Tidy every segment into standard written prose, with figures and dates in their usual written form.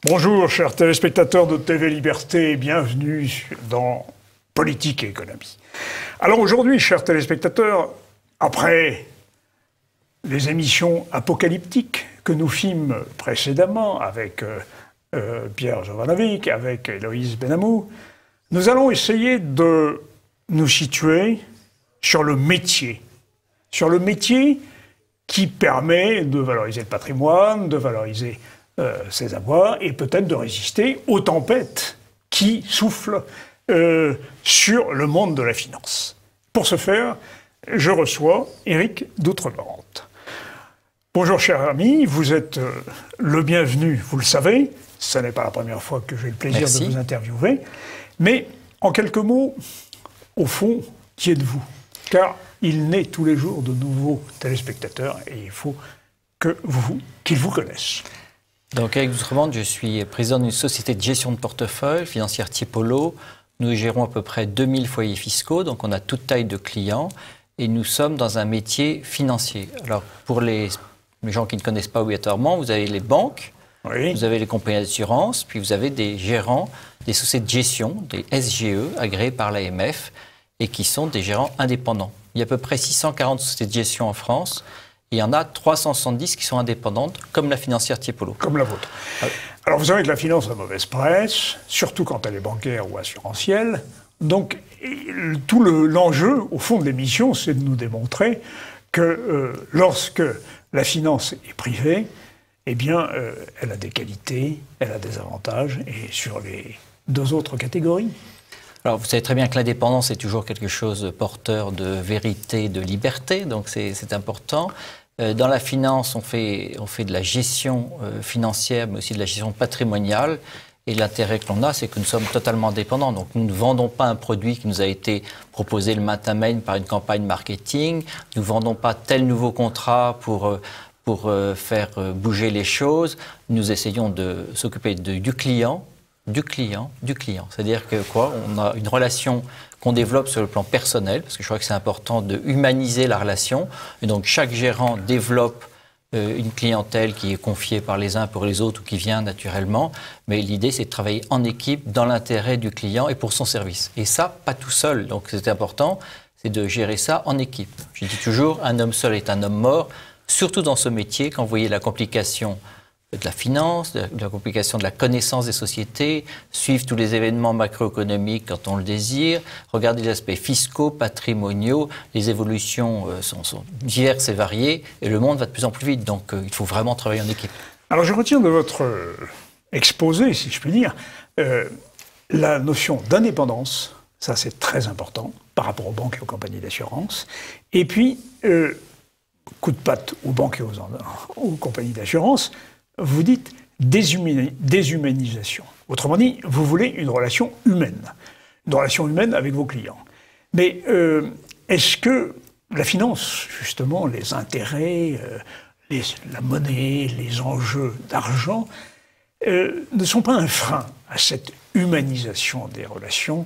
Bonjour, chers téléspectateurs de TV Liberté, et bienvenue dans Politique et Économie. Alors aujourd'hui, chers téléspectateurs, après les émissions apocalyptiques que nous fîmes précédemment avec Pierre Jovanovic, avec Héloïse Benamou, nous allons essayer de nous situer sur le métier qui permet de valoriser le patrimoine, de valoriser ses avoirs et peut-être de résister aux tempêtes qui soufflent sur le monde de la finance. Pour ce faire, je reçois Éric d'Outre-Barante. Bonjour cher ami, vous êtes le bienvenu, vous le savez, ce n'est pas la première fois que j'ai le plaisir de vous interviewer, mais en quelques mots, au fond, qui êtes-vous? Car il naît tous les jours de nouveaux téléspectateurs et il faut qu'ils vous connaissent. Donc, Éric d'Outre-Barante, je suis président d'une société de gestion de portefeuille financière Tiepolo. Nous gérons à peu près 2000 foyers fiscaux, donc on a toute taille de clients et nous sommes dans un métier financier. Alors, pour les gens qui ne connaissent pas obligatoirement, vous avez les banques, oui. Vous avez les compagnies d'assurance, puis vous avez des gérants, des sociétés de gestion, des SGE, agréés par l'AMF, et qui sont des gérants indépendants. Il y a à peu près 640 sociétés de gestion en France, et il y en a 370 qui sont indépendantes, comme la financière Tiepolo. Comme la vôtre. Alors vous savez que la finance a mauvaise presse, surtout quand elle est bancaire ou assurantielle. Donc tout l'enjeu, au fond de l'émission, c'est de nous démontrer que lorsque la finance est privée, eh bien, elle a des qualités, elle a des avantages, et sur les deux autres catégories. Alors, vous savez très bien que l'indépendance est toujours quelque chose porteur de vérité, de liberté, donc c'est important. Dans la finance, on fait de la gestion financière, mais aussi de la gestion patrimoniale. Et l'intérêt que l'on a, c'est que nous sommes totalement indépendants. Donc, nous ne vendons pas un produit qui nous a été proposé le matin même par une campagne marketing. Nous ne vendons pas tel nouveau contrat pour faire bouger les choses. Nous essayons de s'occuper du client. C'est-à-dire que on a une relation qu'on développe sur le plan personnel, parce que je crois que c'est important de humaniser la relation. Et donc, chaque gérant développe une clientèle qui est confiée par les uns pour les autres ou qui vient naturellement. Mais l'idée, c'est de travailler en équipe dans l'intérêt du client et pour son service. Et ça, pas tout seul. Donc, c'est important, c'est de gérer ça en équipe. Je dis toujours, un homme seul est un homme mort. Surtout dans ce métier, quand vous voyez la complication de la finance, de la complication de la connaissance des sociétés, suivre tous les événements macroéconomiques quand on le désire, regarder les aspects fiscaux, patrimoniaux, les évolutions sont diverses et variées, et le monde va de plus en plus vite, donc il faut vraiment travailler en équipe. Alors je retiens de votre exposé, si je puis dire, la notion d'indépendance, ça c'est très important par rapport aux banques et aux compagnies d'assurance, et puis coup de patte aux banques et aux compagnies d'assurance, vous dites déshumanisation. Autrement dit, vous voulez une relation humaine avec vos clients. Mais est-ce que la finance, justement, les intérêts, la monnaie, les enjeux d'argent, ne sont pas un frein à cette humanisation des relations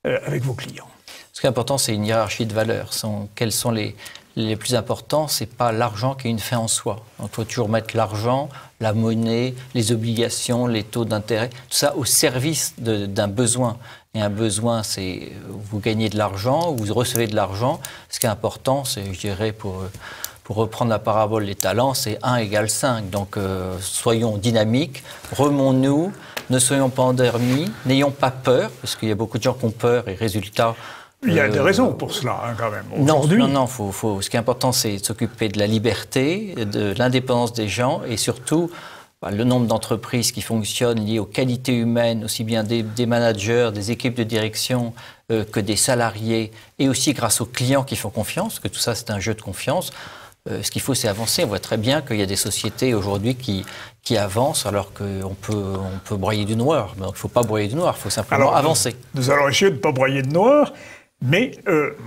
avec vos clients? Ce qui est important, c'est une hiérarchie de valeurs. Quels sont les plus importants, c'est pas l'argent qui est une fin en soi. Donc, il faut toujours mettre l'argent, la monnaie, les obligations, les taux d'intérêt, tout ça au service d'un besoin. Et un besoin, c'est vous gagnez de l'argent, vous recevez de l'argent. Ce qui est important, c'est, je dirais, pour reprendre la parabole des talents, c'est 1 égale 5. Donc, soyons dynamiques, remons-nous, ne soyons pas endormis, n'ayons pas peur, parce qu'il y a beaucoup de gens qui ont peur et résultat... Il y a des raisons pour cela, quand même. Non, ce qui est important, c'est de s'occuper de la liberté, de l'indépendance des gens et surtout le nombre d'entreprises qui fonctionnent liées aux qualités humaines, aussi bien des managers, des équipes de direction que des salariés et aussi grâce aux clients qui font confiance, parce que tout ça, c'est un jeu de confiance. Ce qu'il faut, c'est avancer. On voit très bien qu'il y a des sociétés aujourd'hui qui avancent alors qu'on peut broyer du noir. Donc, il ne faut pas broyer du noir, il faut simplement avancer. Nous allons essayer de ne pas broyer de noir. Mais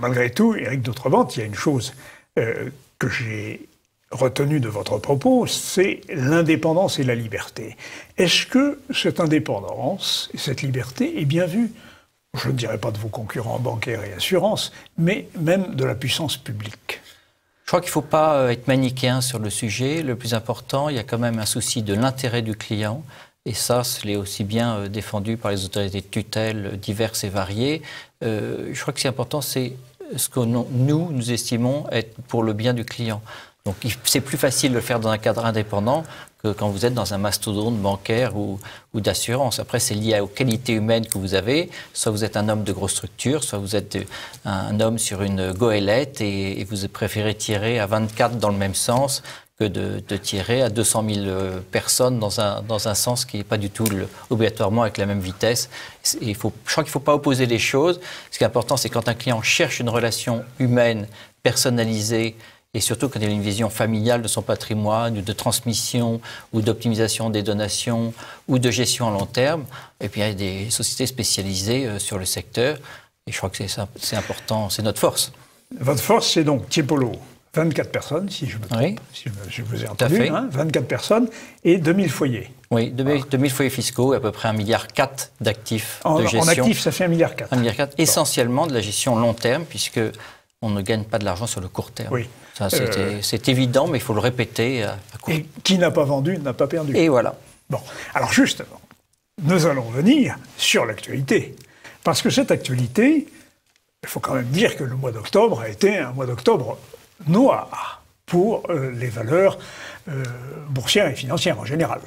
malgré tout, Éric d'Outre-Barante, il y a une chose que j'ai retenue de votre propos, c'est l'indépendance et la liberté. Est-ce que cette indépendance et cette liberté est bien vue, je ne dirais pas de vos concurrents bancaires et assurances, mais même de la puissance publique? Je crois qu'il ne faut pas être manichéen sur le sujet. Le plus important, il y a quand même un souci de l'intérêt du client. Et ça, c'est aussi bien défendu par les autorités de tutelle diverses et variées. Je crois que c'est important, c'est ce que nous estimons être pour le bien du client. Donc c'est plus facile de le faire dans un cadre indépendant que quand vous êtes dans un mastodonte bancaire ou d'assurance. Après, c'est lié aux qualités humaines que vous avez. Soit vous êtes un homme de grosse structure, soit vous êtes un homme sur une goélette et vous préférez tirer à 24 dans le même sens que de tirer à 200 000 personnes dans un sens qui n'est pas du tout obligatoirement avec la même vitesse. Et je crois qu'il ne faut pas opposer les choses. Ce qui est important, c'est quand un client cherche une relation humaine, personnalisée, et surtout quand il a une vision familiale de son patrimoine, ou de transmission, ou d'optimisation des donations, ou de gestion à long terme. Et puis il y a des sociétés spécialisées sur le secteur. Et je crois que c'est important, c'est notre force. Votre force, c'est donc Tiepolo, 24 personnes, si je me trompe, oui. si je vous ai entendu, hein, 24 personnes et 2000 foyers. Oui, 2000 foyers fiscaux et à peu près 1,4 milliard d'actifs de gestion. En actifs, ça fait 1,4 milliard. 1,4 milliard, essentiellement de la gestion long terme, puisque on ne gagne pas de l'argent sur le court terme. Oui. C'est évident, mais il faut le répéter à court terme. Et qui n'a pas vendu n'a pas perdu. Et voilà. Bon, alors justement, nous allons venir sur l'actualité. Parce que cette actualité, il faut quand même dire que le mois d'octobre a été un mois d'octobre noir pour les valeurs boursières et financières en général.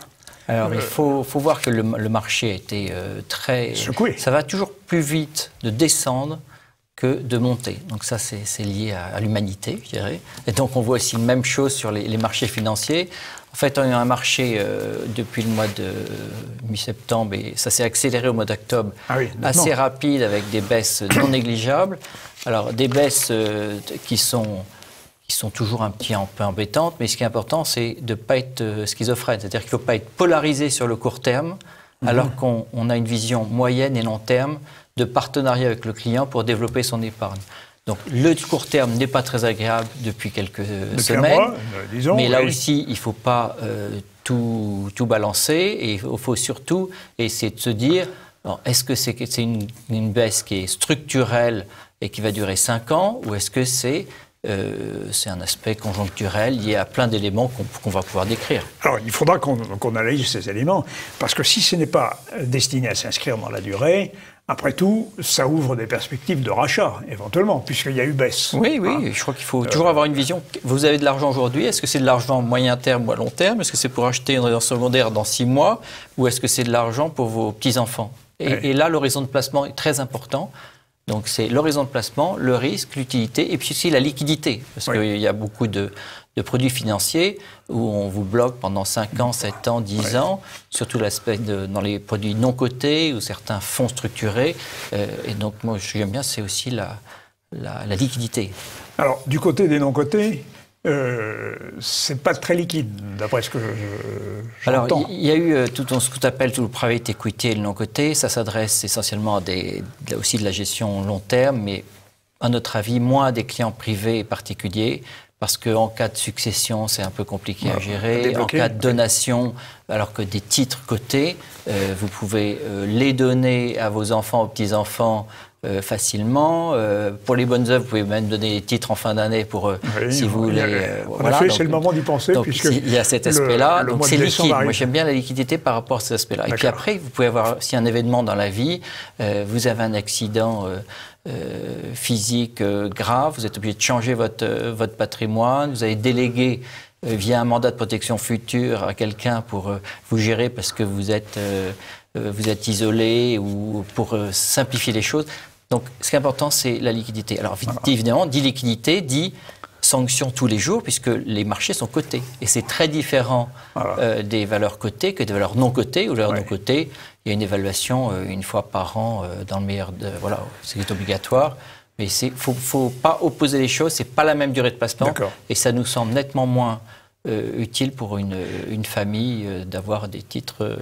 Alors, il faut voir que le marché a été très... secoué. Ça va toujours plus vite de descendre que de monter. Donc ça, c'est lié à l'humanité, je dirais. Et donc, on voit aussi la même chose sur les marchés financiers. En fait, on a un marché depuis le mois de mi-septembre, et ça s'est accéléré au mois d'octobre, assez rapide, avec des baisses non négligeables. Alors, des baisses qui sont toujours un peu embêtantes, mais ce qui est important, c'est de ne pas être schizophrène. C'est-à-dire qu'il ne faut pas être polarisé sur le court terme, alors qu'on a une vision moyenne et long terme de partenariat avec le client pour développer son épargne. Donc le court terme n'est pas très agréable depuis quelques semaines, un mois, disons, mais là aussi, il ne faut pas tout balancer, et il faut surtout essayer de se dire, est-ce que c'est une baisse qui est structurelle et qui va durer 5 ans, ou est-ce que c'est un aspect conjoncturel lié à plein d'éléments qu'on va pouvoir décrire. Alors, il faudra qu'on analyse ces éléments, parce que si ce n'est pas destiné à s'inscrire dans la durée, après tout, ça ouvre des perspectives de rachat, éventuellement, puisqu'il y a eu baisse. Oui, je crois qu'il faut toujours avoir une vision. Vous avez de l'argent aujourd'hui, est-ce que c'est de l'argent moyen terme ou à long terme? Est-ce que c'est pour acheter une résidence secondaire dans 6 mois? Ou est-ce que c'est de l'argent pour vos petits-enfants? Et là, l'horizon de placement est très important. Donc c'est l'horizon de placement, le risque, l'utilité, et puis aussi la liquidité. Parce qu'il y a beaucoup de produits financiers où on vous bloque pendant 5 ans, 7 ans, 10 ans, surtout l'aspect dans les produits non cotés ou certains fonds structurés. Et donc moi, ce que j'aime bien, c'est aussi la liquidité. Alors, du côté des non cotés, c'est pas très liquide, d'après ce que j'entends. Alors, il y a eu tout ce qu'on appelle tout le private equity et le non-coté. Ça s'adresse essentiellement aussi de la gestion long terme, mais à notre avis, moins à des clients privés et particuliers, parce qu'en cas de succession, c'est un peu compliqué à gérer. En cas de donation, alors que des titres cotés, vous pouvez les donner à vos enfants, aux petits-enfants, facilement. Pour les bonnes œuvres, vous pouvez même donner des titres en fin d'année si vous voulez. En effet, c'est le moment d'y penser. Donc, puisque il y a cet aspect-là. Donc c'est liquide. Moi, j'aime bien la liquidité par rapport à cet aspect-là. Et puis après, vous pouvez avoir aussi un événement dans la vie. Vous avez un accident physique grave. Vous êtes obligé de changer votre patrimoine. Vous avez délégué via un mandat de protection future à quelqu'un pour vous gérer parce que vous êtes isolé ou pour simplifier les choses. Donc, ce qui est important, c'est la liquidité. Alors, évidemment, dit liquidité, dit sanction tous les jours, puisque les marchés sont cotés. Et c'est très différent des valeurs cotées que des valeurs non cotées. Ou les valeurs non cotées, il y a une évaluation une fois par an dans le meilleur de... Voilà, c'est obligatoire. Mais il ne faut pas opposer les choses. Ce n'est pas la même durée de placement. Et ça nous semble nettement moins utile pour une famille d'avoir des titres...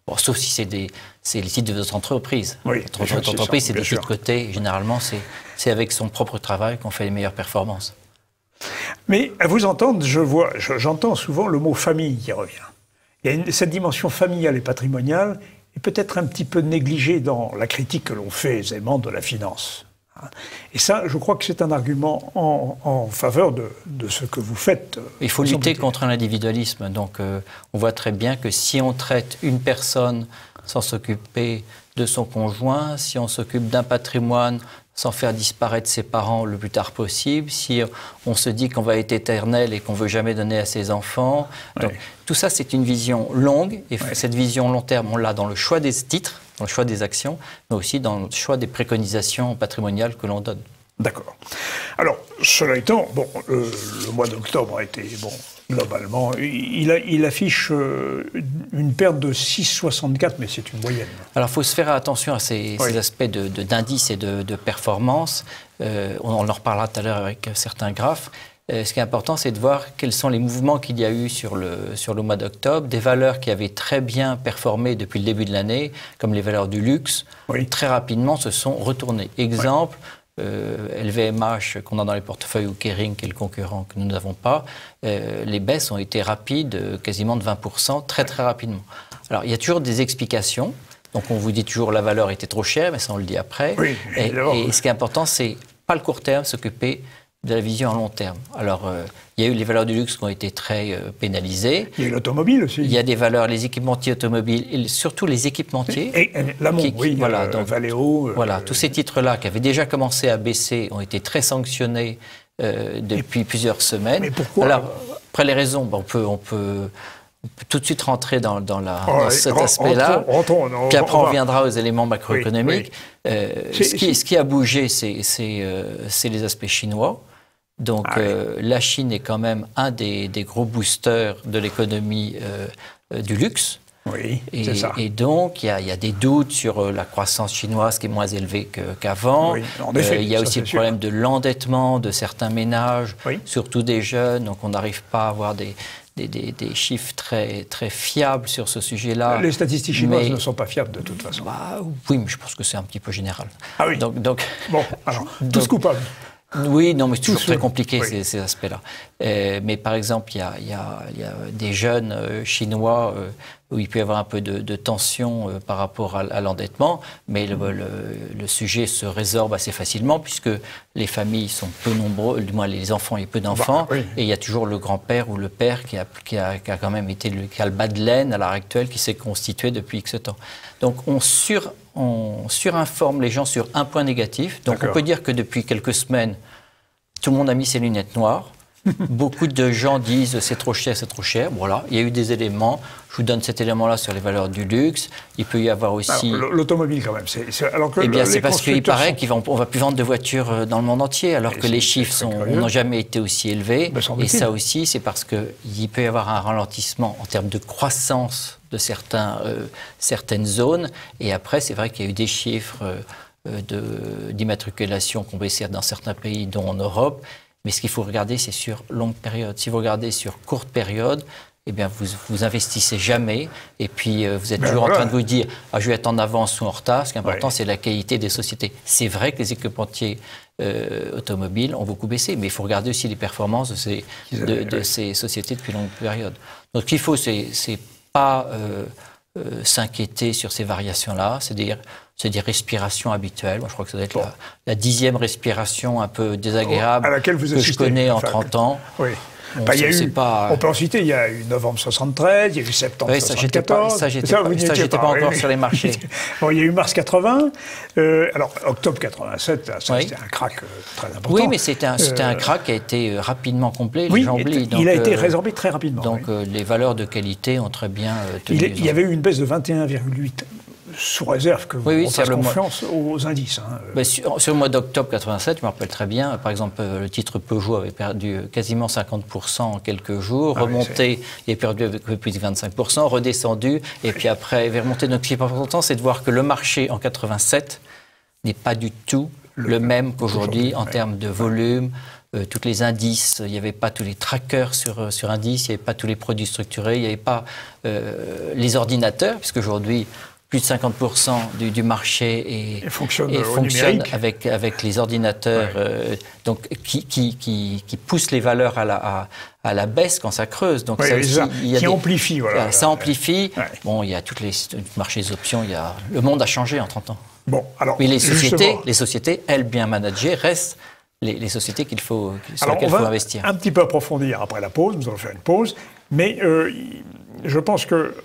Bon, sauf si c'est les titres de votre entreprise. Votre entreprise, c'est des titres cotés. Généralement, c'est avec son propre travail qu'on fait les meilleures performances. Mais à vous entendre, j'entends souvent le mot famille qui revient. Il y a cette dimension familiale et patrimoniale est peut-être un petit peu négligée dans la critique que l'on fait aisément de la finance. Et ça, je crois que c'est un argument en faveur de ce que vous faites. Il faut lutter contre l'individualisme. Donc, on voit très bien que si on traite une personne sans s'occuper de son conjoint, si on s'occupe d'un patrimoine sans faire disparaître ses parents le plus tard possible, si on se dit qu'on va être éternel et qu'on ne veut jamais donner à ses enfants. Donc, tout ça, c'est une vision longue. Et cette vision long terme, on l'a dans le choix des titres, dans le choix des actions, mais aussi dans le choix des préconisations patrimoniales que l'on donne. D'accord. Alors, cela étant, bon, le mois d'octobre a été, bon, globalement, il affiche une perte de 6,64, mais c'est une moyenne. Alors, il faut se faire attention à ces aspects d'indices et de performance. On en reparlera tout à l'heure avec certains graphes. Ce qui est important, c'est de voir quels sont les mouvements qu'il y a eu sur le mois d'octobre. Des valeurs qui avaient très bien performé depuis le début de l'année, comme les valeurs du luxe, très rapidement se sont retournées. Exemple, LVMH qu'on a dans les portefeuilles ou Kering, qui est le concurrent que nous n'avons pas, les baisses ont été rapides, quasiment de 20%, très très rapidement. Alors, il y a toujours des explications. Donc, on vous dit toujours la valeur était trop chère, mais ça, on le dit après. Oui, et ce qui est important, c'est pas le court terme, s'occuper de la vision à long terme. Alors, il y a eu les valeurs du luxe qui ont été très pénalisées. Il y a eu l'automobile aussi. Il y a des valeurs, les équipementiers automobiles, et surtout les équipementiers. Et l'amont, oui, voilà, donc, Valeo. Voilà, tous ces titres-là qui avaient déjà commencé à baisser ont été très sanctionnés depuis plusieurs semaines. Mais pourquoi? Alors, après les raisons, on peut tout de suite rentrer dans cet aspect-là. Puis après, on reviendra aux éléments macroéconomiques. Ce qui a bougé, c'est les aspects chinois. Donc, la Chine est quand même un des gros boosters de l'économie du luxe. Oui, c'est ça. Et donc, il y a des doutes sur la croissance chinoise qui est moins élevée qu'avant. Oui, en effet, il y a aussi le problème de l'endettement de certains ménages, surtout des jeunes. Donc, on n'arrive pas à avoir des chiffres très, très fiables sur ce sujet-là. Les statistiques chinoises ne sont pas fiables de toute façon. Oui, mais je pense que c'est un petit peu général. Ah oui. Donc, bon, alors, tous coupables. Oui, non, mais c'est toujours très compliqué ces aspects-là. Mais par exemple, il y a des jeunes chinois où il peut y avoir un peu de tension par rapport à l'endettement, mais le sujet se résorbe assez facilement puisque les familles sont peu nombreuses, du moins les enfants, il y a peu d'enfants, et il y a toujours le grand-père ou le père qui a quand même été qui a le bas de laine à l'heure actuelle, qui s'est constitué depuis X temps. Donc on surinforme les gens sur un point négatif. Donc on peut dire que depuis quelques semaines, tout le monde a mis ses lunettes noires. Beaucoup de gens disent c'est trop cher, c'est trop cher. Voilà, il y a eu des éléments. Je vous donne cet élément-là sur les valeurs du luxe. Il peut y avoir aussi... L'automobile quand même. Eh bien, c'est parce qu'il paraît qu'on ne va plus vendre de voitures dans le monde entier, alors que les chiffres n'ont jamais été aussi élevés. Et ça aussi, c'est parce qu'il peut y avoir un ralentissement en termes de croissance de certaines zones. Et après, c'est vrai qu'il y a eu des chiffres d'immatriculation qu'on baissait dans certains pays, dont en Europe. Mais ce qu'il faut regarder, c'est sur longue période. Si vous regardez sur courte période, eh bien, vous investissez jamais. Et puis, vous êtes toujours en train de vous dire « je vais être en avance ou en retard ». Ce qui est important, c'est la qualité des sociétés. C'est vrai que les équipementiers automobiles ont beaucoup baissé, mais il faut regarder aussi les performances de ces sociétés depuis longue période. Donc, ce qu'il faut, c'est pas s'inquiéter sur ces variations-là, c'est des respirations habituelles. Moi, je crois que ça doit être la 10e respiration un peu désagréable à laquelle vous que je connais en 30 ans. Oui. On peut en citer, il y a eu novembre 73, il y a eu septembre 74. Ça, j'étais pas encore sur les marchés. Bon, il y a eu mars 80. Alors, octobre 87, ça, c'était un crack très important. Oui, mais c'était un crack qui a été rapidement complet. Oui, il a été résorbé très rapidement. Donc, les valeurs de qualité ont très bien tenu. Il y avait eu une baisse de 21,8 sous réserve que vous fassiez confiance aux indices. Sur le mois d'octobre 87, je me rappelle très bien, par exemple, le titre Peugeot avait perdu quasiment 50% en quelques jours, remonté, il a perdu plus de 25%, redescendu, et puis après, il est remonté. Donc, ce qui est important, c'est de voir que le marché en 87 n'est pas du tout le même qu'aujourd'hui en termes de volume. Tous les indices, il n'y avait pas tous les trackers sur indices, il n'y avait pas tous les produits structurés, il n'y avait pas les ordinateurs, puisque aujourd'hui, plus de 50% du marché fonctionne avec les ordinateurs donc, qui poussent les valeurs à la baisse quand ça creuse. Donc, ça aussi, qui amplifie. Ça amplifie. Bon, il y a tous les marchés des options. Le monde a changé en 30 ans. Bon, alors, Mais justement, les sociétés, elles, bien managées, restent les sociétés sur alors, lesquelles il faut investir. Un petit peu approfondir après la pause, nous allons faire une pause, mais je pense que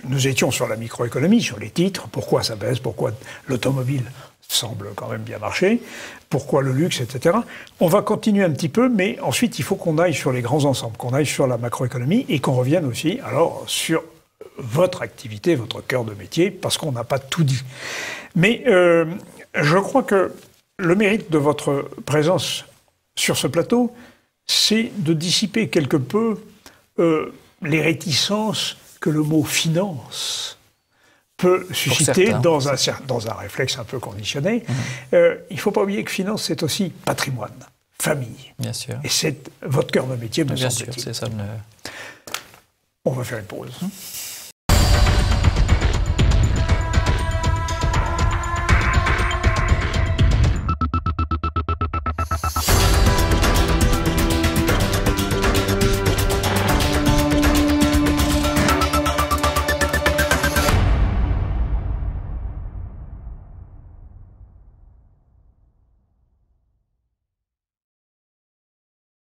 nous étions sur la microéconomie, sur les titres, pourquoi ça baisse, pourquoi l'automobile semble quand même bien marcher, pourquoi le luxe, etc. On va continuer un petit peu, mais ensuite il faut qu'on aille sur les grands ensembles, qu'on aille sur la macroéconomie et qu'on revienne aussi alors sur votre activité, votre cœur de métier, parce qu'on n'a pas tout dit. Mais je crois que le mérite de votre présence sur ce plateau, c'est de dissiper quelque peu les réticences que le mot finance peut susciter dans un réflexe un peu conditionné. Il ne faut pas oublier que finance, c'est aussi patrimoine, famille. Bien sûr. Et c'est votre cœur de métier, me semble-t-il. Bien sûr, c'est ça. On va faire une pause.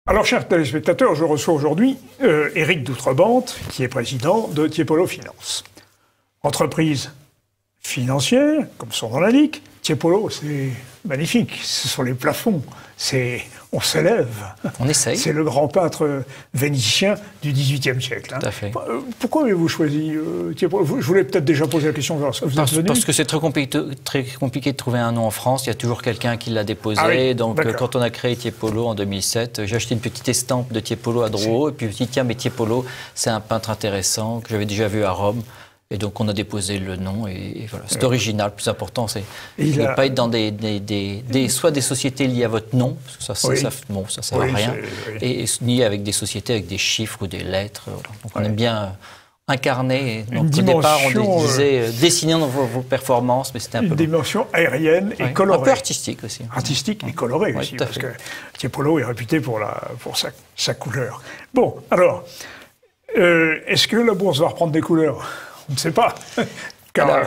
Alors, chers téléspectateurs, je reçois aujourd'hui Éric Doutrebente, qui est président de Tiepolo Finance. Entreprise financière, comme son nom l'indique. Tiepolo, c'est magnifique. Ce sont les plafonds. On s'élève. On essaye. C'est le grand peintre vénitien du XVIIIe siècle. Tout à fait. Pourquoi avez-vous choisi Tiepolo? Je voulais peut-être déjà poser la question. Parce que c'est très compliqué de trouver un nom en France. Il y a toujours quelqu'un qui l'a déposé. Ah oui, donc, quand on a créé Tiepolo en 2007, j'ai acheté une petite estampe de Tiepolo à Drouot. Et puis, je me suis dit, tiens, mais Tiepolo, c'est un peintre intéressant que j'avais déjà vu à Rome. Et donc, on a déposé le nom, et voilà. C'est original. Le plus important, c'est de ne pas être dans soit des sociétés liées à votre nom, parce que ça sert à rien, et ni avec des sociétés avec des chiffres ou des lettres. Voilà. Donc, on aime bien incarner. Donc, au départ, on disait dessiner vos performances, mais c'était un peu... Une dimension aérienne et colorée. Un peu artistique aussi. Artistique et colorée aussi, parce fait. que Tiepolo est réputé pour sa couleur. Bon, alors, est-ce que la bourse va reprendre des couleurs? On ne sait pas, car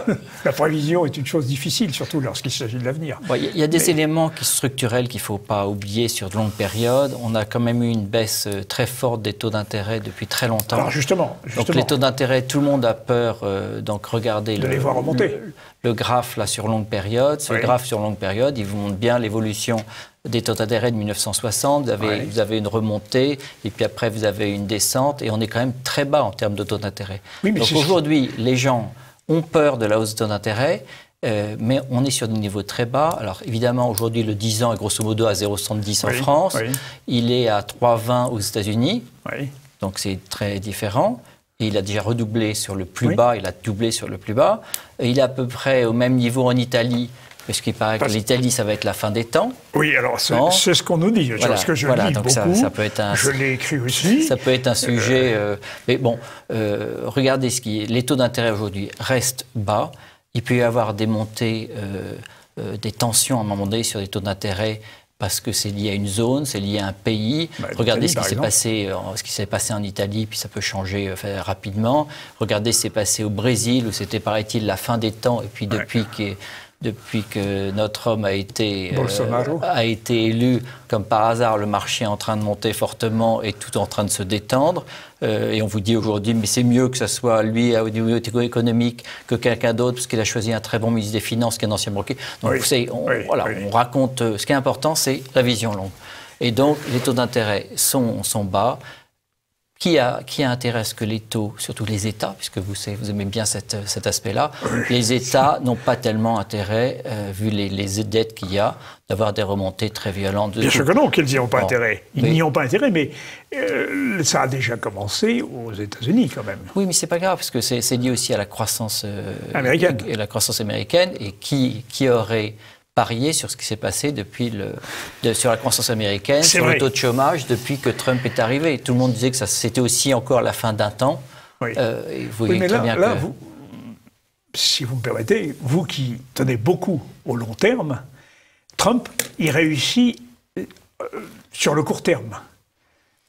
la prévision est une chose difficile, surtout lorsqu'il s'agit de l'avenir. Il y a des éléments structurels qu'il ne faut pas oublier sur de longues périodes. On a quand même eu une baisse très forte des taux d'intérêt depuis très longtemps. Alors justement. Donc les taux d'intérêt, tout le monde a peur. Donc regardez les voir remonter. Le graphe là, sur longue période. Ce graphe sur longue période, il vous montre bien l'évolution des taux d'intérêt de 1960, vous avez une remontée, et puis après vous avez une descente, et on est quand même très bas en termes de taux d'intérêt. Oui, donc aujourd'hui, les gens ont peur de la hausse de taux d'intérêt, mais on est sur des niveaux très bas. Alors évidemment, aujourd'hui, le 10 ans est grosso modo à 0,70 en France, il est à 3,20 aux États-Unis, donc c'est très différent. Et il a déjà redoublé sur le plus bas, il a doublé sur le plus bas. Il est à peu près au même niveau en Italie, parce qu'il paraît que l'Italie, ça va être la fin des temps. Oui, alors c'est ce qu'on nous dit. Voilà, parce que je lis donc beaucoup, ça peut être je l'ai écrit aussi. Ça peut être un sujet... mais bon, regardez les taux d'intérêt aujourd'hui restent bas. Il peut y avoir des montées, des tensions à un moment donné sur les taux d'intérêt parce que c'est lié à une zone, c'est lié à un pays. Regardez ce qui s'est passé en Italie, puis ça peut changer rapidement. Regardez ce qui s'est passé au Brésil, où c'était, paraît-il, la fin des temps, et puis depuis que notre homme a été élu, comme par hasard, le marché est en train de monter fortement et tout en train de se détendre. Et on vous dit aujourd'hui, mais c'est mieux que ce soit lui au niveau économique que quelqu'un d'autre, parce qu'il a choisi un très bon ministre des Finances, qui est un ancien banquier. Donc on raconte. Ce qui est important, c'est la vision longue. Et donc, les taux d'intérêt sont bas. Qui a intérêt à ce que les taux, surtout les États, puisque vous aimez bien cet aspect-là, les États n'ont pas tellement intérêt, vu les dettes qu'il y a, d'avoir des remontées très violentes. Bien sûr que non, qu'ils n'y ont pas intérêt. Ils n'y ont pas intérêt, mais ça a déjà commencé aux États-Unis quand même. Oui, mais c'est pas grave, parce que c'est lié aussi à la croissance américaine. Et la croissance américaine, et qui aurait parier sur ce qui s'est passé sur la croissance américaine, sur le taux de chômage depuis que Trump est arrivé. Tout le monde disait que c'était aussi encore la fin d'un temps. Oui. Et vous voyez très bien que... si vous me permettez, vous qui tenez beaucoup au long terme, Trump, il réussit sur le court terme.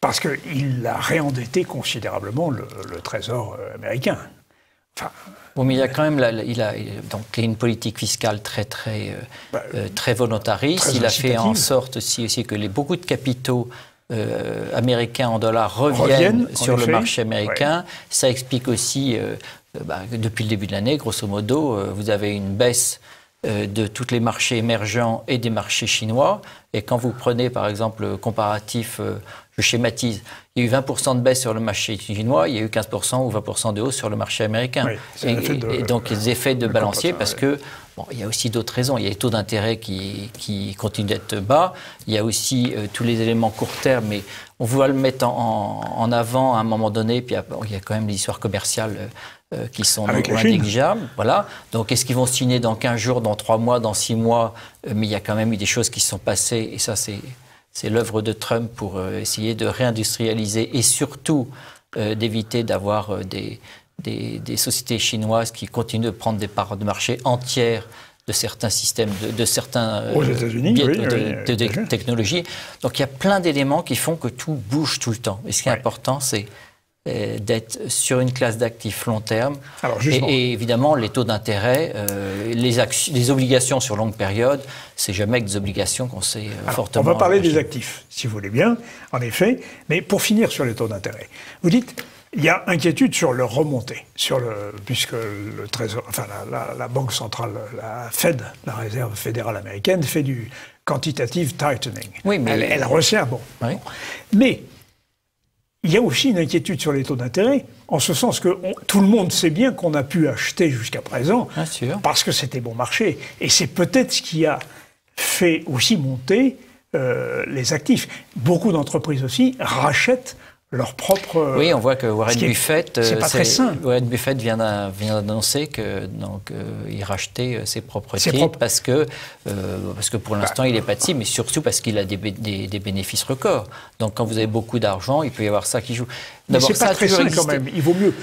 Parce qu'il a réendetté considérablement le Trésor américain. Bon, mais il y a quand même donc une politique fiscale très volontariste. Très il a fait en incitative. sorte aussi que beaucoup de capitaux américains en dollars reviennent sur le marché américain. Ouais. Ça explique aussi, depuis le début de l'année, grosso modo, vous avez une baisse de tous les marchés émergents et des marchés chinois. Et quand vous prenez, par exemple, le comparatif, je schématise, il y a eu 20% de baisse sur le marché chinois, il y a eu 15% ou 20% de hausse sur le marché américain. Oui, et donc, les effets de balancier, parce que bon, il y a aussi d'autres raisons. Il y a les taux d'intérêt qui continuent d'être bas. Il y a aussi tous les éléments court terme, mais on va le mettre en avant à un moment donné. Puis il y a quand même des histoires commerciales qui sont non négligeables. Voilà. Donc, est-ce qu'ils vont signer dans 15 jours, dans 3 mois, dans 6 mois? Mais il y a quand même eu des choses qui se sont passées, et ça, c'est l'œuvre de Trump pour essayer de réindustrialiser et surtout d'éviter d'avoir des sociétés chinoises qui continuent de prendre des parts de marché entières de certains systèmes, de certains aux États-Unis, de technologie. Donc il y a plein d'éléments qui font que tout bouge tout le temps. Et ce qui est important, c'est d'être sur une classe d'actifs long terme. Alors, et évidemment, les taux d'intérêt, les obligations sur longue période, c'est jamais avec des obligations qu'on sait fortement... On va parler des actifs, si vous voulez bien, en effet. Mais pour finir sur les taux d'intérêt, vous dites, il y a inquiétude sur leur remontée, puisque le Trésor, enfin la Banque centrale, la Fed, la Réserve fédérale américaine, fait du quantitative tightening. Oui, mais elle resserre, bon. Oui. Mais il y a aussi une inquiétude sur les taux d'intérêt, en ce sens que tout le monde sait bien qu'on a pu acheter jusqu'à présent, parce que c'était bon marché. Et c'est peut-être ce qui a fait aussi monter les actifs. Beaucoup d'entreprises aussi rachètent leur propre... Oui, on voit que Warren Buffett... C'est pas très sain. Warren Buffett vient d'annoncer que il rachetait ses propres titres parce que pour l'instant, il n'est pas de cible, mais surtout parce qu'il a des bénéfices records. Donc, quand vous avez beaucoup d'argent, il peut y avoir ça qui joue. Mais c'est pas très sain quand même. Il vaut mieux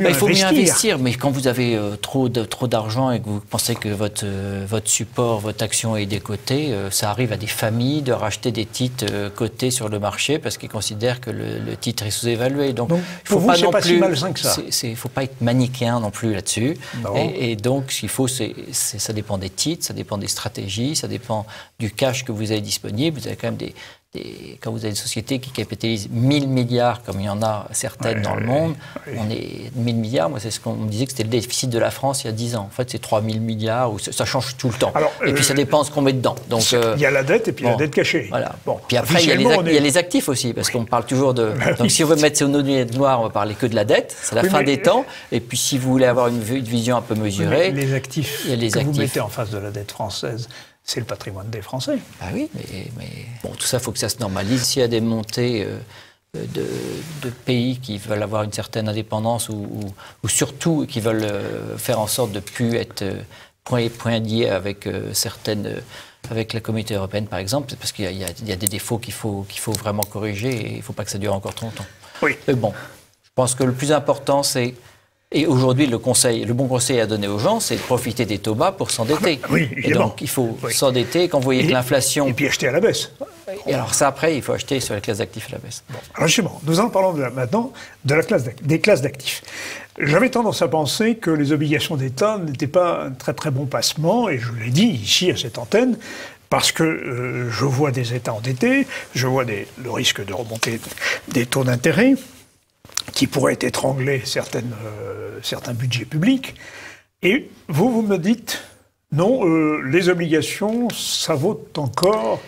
investir. Il faut mieux investir, mais quand vous avez trop d'argent et que vous pensez que votre support, votre action est décotée, ça arrive à des familles de racheter des titres cotés sur le marché parce qu'ils considèrent que le titre est sous-évalué. Donc pour vous, c'est pas si malsain que ça. Il ne faut pas être manichéen non plus là-dessus. Et donc, ce qu'il faut, ça dépend des titres, ça dépend des stratégies, ça dépend du cash que vous avez disponible. Vous avez quand même quand vous avez des sociétés qui capitalisent 1000 milliards, comme il y en a certaines dans le monde, on est 1000 milliards, moi c'est ce qu'on me disait que c'était le déficit de la France il y a 10 ans. En fait, c'est 3000 milliards, ou ça change tout le temps. Alors, et puis ça dépend de ce qu'on met dedans. Donc, il y a la dette et puis la dette cachée. Voilà. Puis après, il y a les actifs aussi, parce qu'on parle toujours de... Donc si on veut mettre sur nos lunettes noires, on va parler que de la dette, c'est la fin des temps. Et puis si vous voulez avoir une vision un peu mesurée... Les actifs que vous mettez en face de la dette française, c'est le patrimoine des Français. Ah oui, mais bon, tout ça, il faut que ça se normalise. S'il y a des montées de pays qui veulent avoir une certaine indépendance ou surtout qui veulent faire en sorte de ne plus être point lié avec avec la Communauté européenne, par exemple, c'est parce qu'il y a des défauts qu'il faut vraiment corriger et il ne faut pas que ça dure encore trop longtemps. Oui. Mais bon, je pense que le plus important, c'est... Et aujourd'hui, le bon conseil à donner aux gens, c'est de profiter des taux bas pour s'endetter. Oui, et donc, il faut s'endetter quand vous voyez que l'inflation... Et puis acheter à la baisse. Et alors ça, après, il faut acheter sur les classes d'actifs à la baisse. Bon, alors justement, nous en parlons maintenant des classes d'actifs. J'avais tendance à penser que les obligations d'État n'étaient pas un très très bon placement, et je l'ai dit ici à cette antenne, parce que je vois des États endettés, je vois le risque de remonter des taux d'intérêt, qui pourraient étrangler certains budgets publics. Et vous me dites, non, les obligations, ça vaut encore...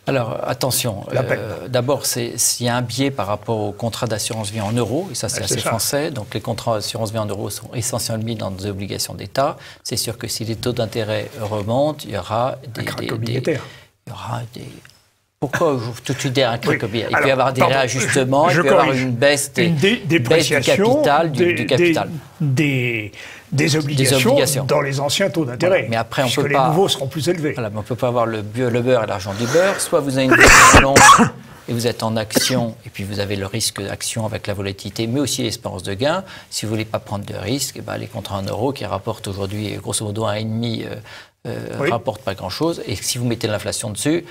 Alors, attention, d'abord, s'il y a un biais par rapport aux contrats d'assurance vie en euros, et ça c'est assez français, donc les contrats d'assurance vie en euros sont essentiellement mis dans des obligations d'État. C'est sûr que si les taux d'intérêt remontent, il y aura Pourquoi tout de suite un crack obligataire? Il peut y avoir des réajustements, il peut y avoir une baisse du capital. Des obligations dans les anciens taux d'intérêt. Voilà. Mais après, les nouveaux seront plus élevés. Voilà, mais on ne peut pas avoir le beurre et l'argent du beurre. Soit vous avez une vision longue et vous êtes en action, et puis vous avez le risque d'action avec la volatilité, mais aussi l'espérance de gain. Si vous ne voulez pas prendre de risque, les contrats en euros qui rapportent aujourd'hui grosso modo 1,5 rapportent pas grand-chose. Et si vous mettez l'inflation dessus...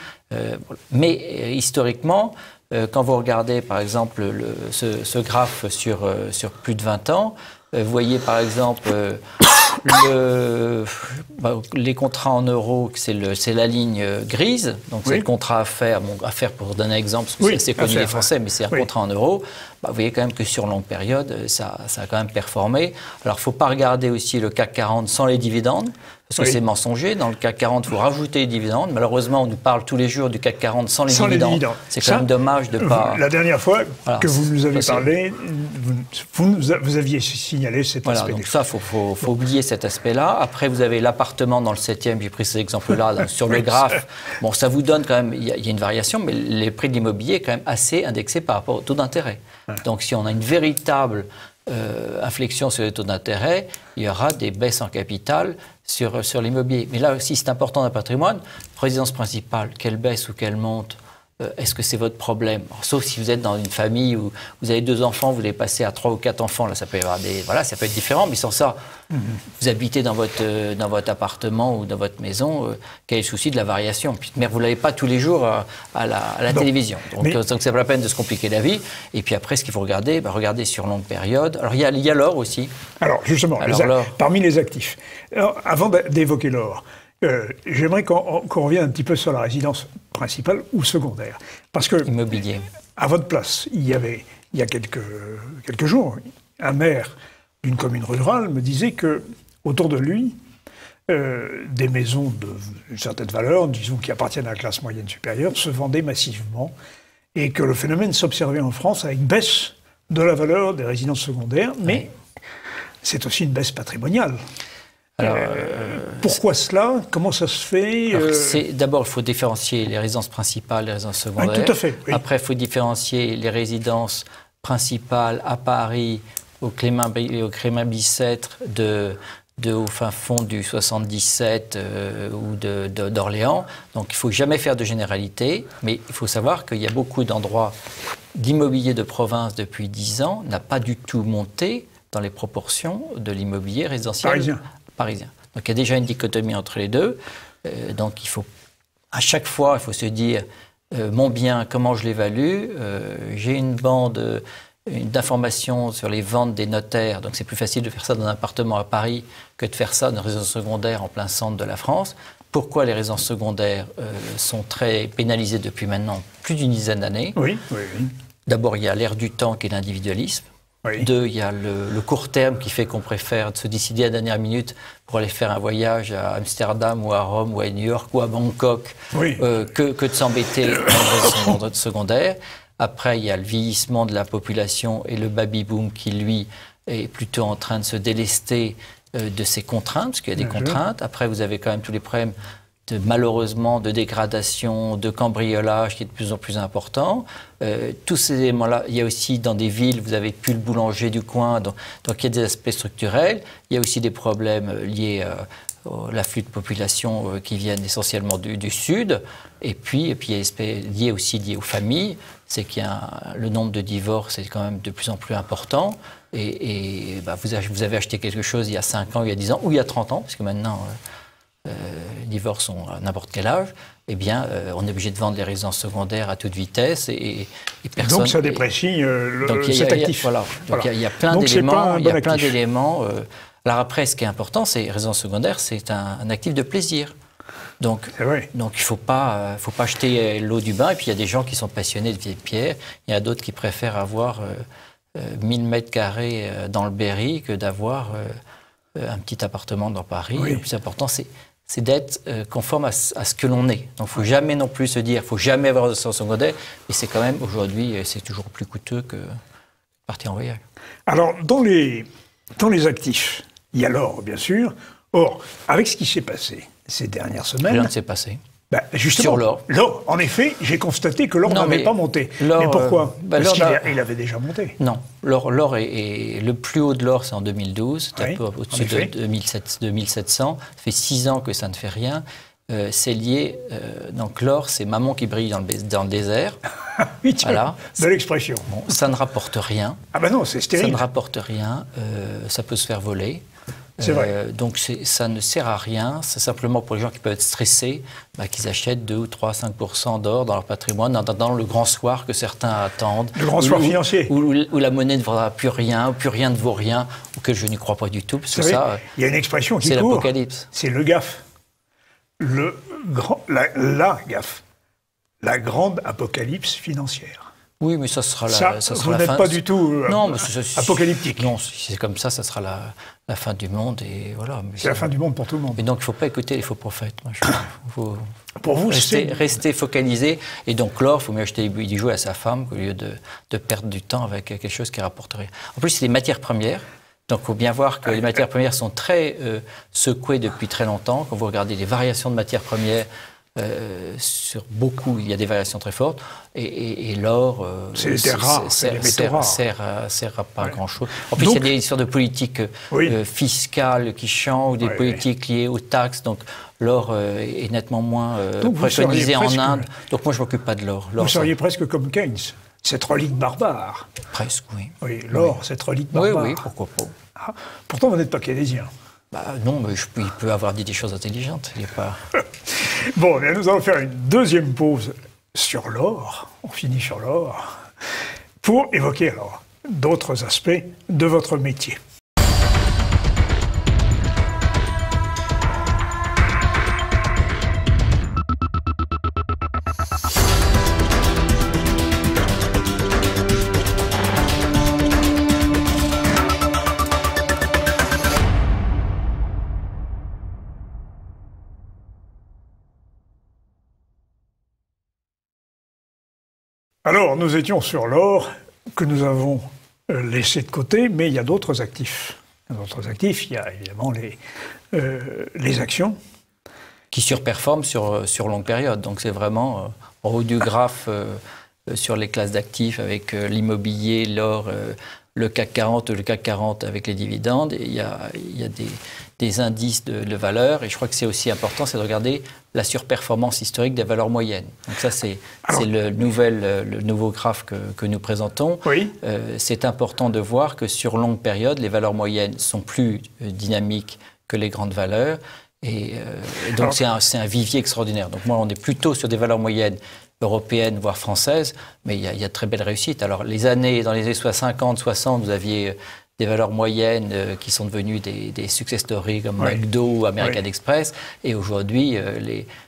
mais historiquement, quand vous regardez par exemple ce graphe sur plus de 20 ans, Vous voyez par exemple les contrats en euros, c'est la ligne grise, donc c'est le contrat à faire. Bon, à faire pour donner un exemple, parce que c'est connu des Français, mais c'est un contrat en euros. Vous voyez quand même que sur longue période, ça a quand même performé. Alors, il ne faut pas regarder aussi le CAC 40 sans les dividendes, parce que c'est mensonger. Dans le CAC 40, il faut rajouter les dividendes. Malheureusement, on nous parle tous les jours du CAC 40 sans les dividendes. C'est quand même dommage de ne pas... La dernière fois que vous nous avez parlé, vous aviez signalé cet aspect. Donc ça, il faut oublier cet aspect-là. Après, vous avez l'appartement dans le 7e, j'ai pris cet exemple-là, sur le graphe. Bon, ça vous donne quand même, il y a une variation, mais les prix de l'immobilier est quand même assez indexé par rapport au taux d'intérêt. Donc si on a une véritable inflexion sur les taux d'intérêt, il y aura des baisses en capital sur l'immobilier. Mais là aussi, c'est important dans le patrimoine. Résidence principale, qu'elle baisse ou qu'elle monte, est-ce que c'est votre problème? Alors, sauf si vous êtes dans une famille où vous avez 2 enfants, vous voulez passer à 3 ou 4 enfants, là ça peut y avoir ça peut être différent, mais sans ça, vous habitez dans votre appartement ou dans votre maison, quel est le souci de la variation? Mais vous ne l'avez pas tous les jours à la télévision. Donc c'est pas la peine de se compliquer la vie. Et puis après, ce qu'il faut regarder, regardez sur longue période. Alors il y a l'or aussi. Alors justement, parmi les actifs. Alors, avant d'évoquer l'or, j'aimerais qu'on revienne un petit peu sur la résidence principale ou secondaire. Parce que, immobilier. À votre place, il y a quelques jours, un maire d'une commune rurale me disait que autour de lui, des maisons d'une certaine valeur, disons qui appartiennent à la classe moyenne supérieure, se vendaient massivement et que le phénomène s'observait en France avec baisse de la valeur des résidences secondaires, mais c'est aussi une baisse patrimoniale. Alors, pourquoi cela? Comment ça se fait? D'abord, il faut différencier les résidences principales, les résidences secondaires. Oui, tout à fait. Oui. Après, il faut différencier les résidences principales à Paris, au Crémain-Bicêtre, au fin fond du 77 ou d'Orléans. Donc, il ne faut jamais faire de généralité, mais il faut savoir qu'il y a beaucoup d'endroits d'immobilier de province depuis 10 ans n'a pas du tout monté dans les proportions de l'immobilier résidentiel parisien. Donc il y a déjà une dichotomie entre les deux. Donc il faut, à chaque fois, il faut se dire mon bien, comment je l'évalue? J'ai une bande d'informations sur les ventes des notaires, donc c'est plus facile de faire ça dans un appartement à Paris que de faire ça dans une résidence secondaire en plein centre de la France. Pourquoi les résidences secondaires sont très pénalisées depuis maintenant plus d'une dizaine d'années? Oui. D'abord, il y a l'ère du temps qui est l'individualisme. Oui. 2, il y a le court terme qui fait qu'on préfère se décider à la dernière minute pour aller faire un voyage à Amsterdam ou à Rome ou à New York ou à Bangkok que de s'embêter dans une secondaire. Après, il y a le vieillissement de la population et le baby-boom qui, lui, est plutôt en train de se délester de ces contraintes, parce qu'il y a des contraintes. Après, vous avez quand même tous les problèmes malheureusement de dégradation, de cambriolage qui est de plus en plus important. Tous ces éléments-là, il y a aussi dans des villes, vous avez plus le boulanger du coin, donc il y a des aspects structurels. Il y a aussi des problèmes liés à l'afflux de population qui viennent essentiellement du sud. Et puis il y a des aspects liés aux familles, c'est qu'il y a le nombre de divorces est quand même de plus en plus important. Et vous avez acheté quelque chose il y a 5 ans, il y a 10 ans, ou il y a 30 ans, parce que maintenant... les divorces sont à n'importe quel âge, eh bien, on est obligé de vendre les résidences secondaires à toute vitesse et personne... Donc ça déprécie cet actif. Donc il y a plein d'éléments. Alors après, ce qui est important, c'est les résidences secondaires, c'est un actif de plaisir. Donc il ne faut pas jeter l'eau du bain. Et puis il y a des gens qui sont passionnés de vieilles pierres. Il y a d'autres qui préfèrent avoir 1000 mètres carrés dans le Berry que d'avoir un petit appartement dans Paris. Le plus important, c'est d'être conforme à ce que l'on est. Donc, il ne faut jamais non plus se dire, il ne faut jamais avoir de résidence secondaire, mais c'est quand même, aujourd'hui, c'est toujours plus coûteux que partir en voyage. Alors, dans les actifs, il y a l'or, bien sûr. Or, avec ce qui s'est passé ces dernières semaines... Rien ne s'est passé. Justement, sur l'or, en effet, j'ai constaté que l'or n'avait pas monté. Mais pourquoi? Parce qu'il avait déjà monté. Non, l'or est le plus haut de l'or, c'est en 2012, c'est un peu au-dessus de 2700. Ça fait 6 ans que ça ne fait rien. C'est lié, donc l'or, c'est maman qui brille dans le désert. Oui, voilà. De l'expression. Bon, ça ne rapporte rien. Ah ben non, c'est stérile. Ça ne rapporte rien, ça peut se faire voler. C'est vrai. Donc ça ne sert à rien. C'est simplement pour les gens qui peuvent être stressés, qu'ils achètent 2 ou 3, 5% d'or dans leur patrimoine en attendant le grand soir que certains attendent. Le grand soir financier. Où la monnaie ne vaudra plus rien ne vaut rien, auquel je n'y crois pas du tout. Parce que ça, il y a une expression qui court. C'est l'apocalypse. C'est le gaffe. La gaffe. La grande apocalypse financière. Oui, mais ça sera la fin. Vous n'êtes pas du tout apocalyptique. Non, si c'est comme ça, ça sera la fin du monde. Et voilà. C'est la fin du monde pour tout le monde. Et donc, il ne faut pas écouter les faux prophètes. Pour vous, rester focalisé. Et donc, l'or, il faut mieux acheter des bijoux à sa femme au lieu de perdre du temps avec quelque chose qui rapporte rien. En plus, c'est des matières premières. Donc, il faut bien voir que les matières premières sont très secouées depuis très longtemps. Quand vous regardez les variations de matières premières, sur beaucoup, il y a des variations très fortes. Et l'or, c'est des terres rares, c'est des métaux rares. Sert à pas grand-chose. En plus, il y a des histoires de politiques fiscales qui changent, ou des politiques liées aux taxes. Donc, l'or est nettement moins préconisé en Inde. Donc, moi, je ne m'occupe pas de l'or. Vous seriez presque comme Keynes, cette relique barbare. Presque, oui. Oui, l'or, cette relique barbare. Oui, pourquoi pas. Ah, pourtant, vous n'êtes pas keynésien. Non, mais il peut avoir dit des choses intelligentes. Il est pas... Bon, bien, nous allons faire une deuxième pause sur l'or. On finit sur l'or. Pour évoquer alors d'autres aspects de votre métier. Alors, nous étions sur l'or que nous avons laissé de côté, mais il y a d'autres actifs. D'autres actifs, il y a évidemment les actions. Qui surperforment sur longue période. Donc c'est vraiment en haut du graphe sur les classes d'actifs avec l'immobilier, l'or, le CAC 40 avec les dividendes. Et il y a des indices de valeur. Et je crois que c'est aussi important, c'est de regarder la surperformance historique des valeurs moyennes. Donc ça, c'est le nouveau graphe que nous présentons. Oui. C'est important de voir que sur longue période, les valeurs moyennes sont plus dynamiques que les grandes valeurs. Et donc c'est un vivier extraordinaire. Donc moi, on est plutôt sur des valeurs moyennes européennes, voire françaises, mais il y a de très belles réussites. Alors dans les années 50, 60, vous aviez des valeurs moyennes qui sont devenues des success stories comme McDo ou American Express. Et aujourd'hui,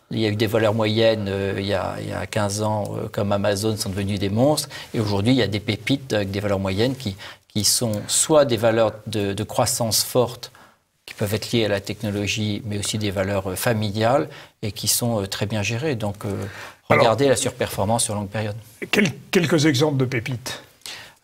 il y a eu des valeurs moyennes il y a 15 ans comme Amazon sont devenues des monstres. Et aujourd'hui, il y a des pépites avec des valeurs moyennes qui sont soit des valeurs de croissance forte qui peuvent être liées à la technologie, mais aussi des valeurs familiales et qui sont très bien gérées. Donc, regardez la surperformance sur longue période. Quelques exemples de pépites.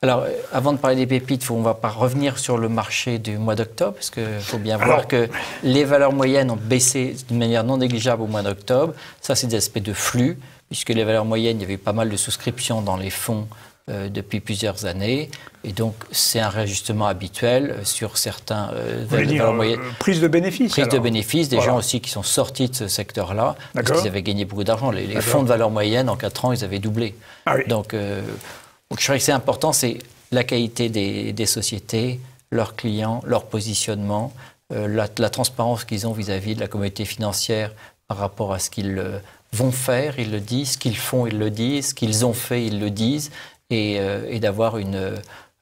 Alors, avant de parler des pépites, on va pas revenir sur le marché du mois d'octobre, parce qu'il faut bien voir que les valeurs moyennes ont baissé d'une manière non négligeable au mois d'octobre. Ça, c'est des aspects de flux, puisque les valeurs moyennes, il y avait pas mal de souscriptions dans les fonds depuis plusieurs années. Et donc, c'est un réajustement habituel sur certains valeurs moyennes. Prise de bénéfices. Prise de bénéfices, des gens aussi qui sont sortis de ce secteur-là, parce qu'ils avaient gagné beaucoup d'argent. Les fonds de valeurs moyennes, en 4 ans, ils avaient doublé. Ah oui. Donc, je crois que c'est important, c'est la qualité des sociétés, leurs clients, leur positionnement, la transparence qu'ils ont vis-à-vis de la communauté financière par rapport à ce qu'ils vont faire, ils le disent, ce qu'ils font, ils le disent, ce qu'ils ont fait, ils le disent, et d'avoir une...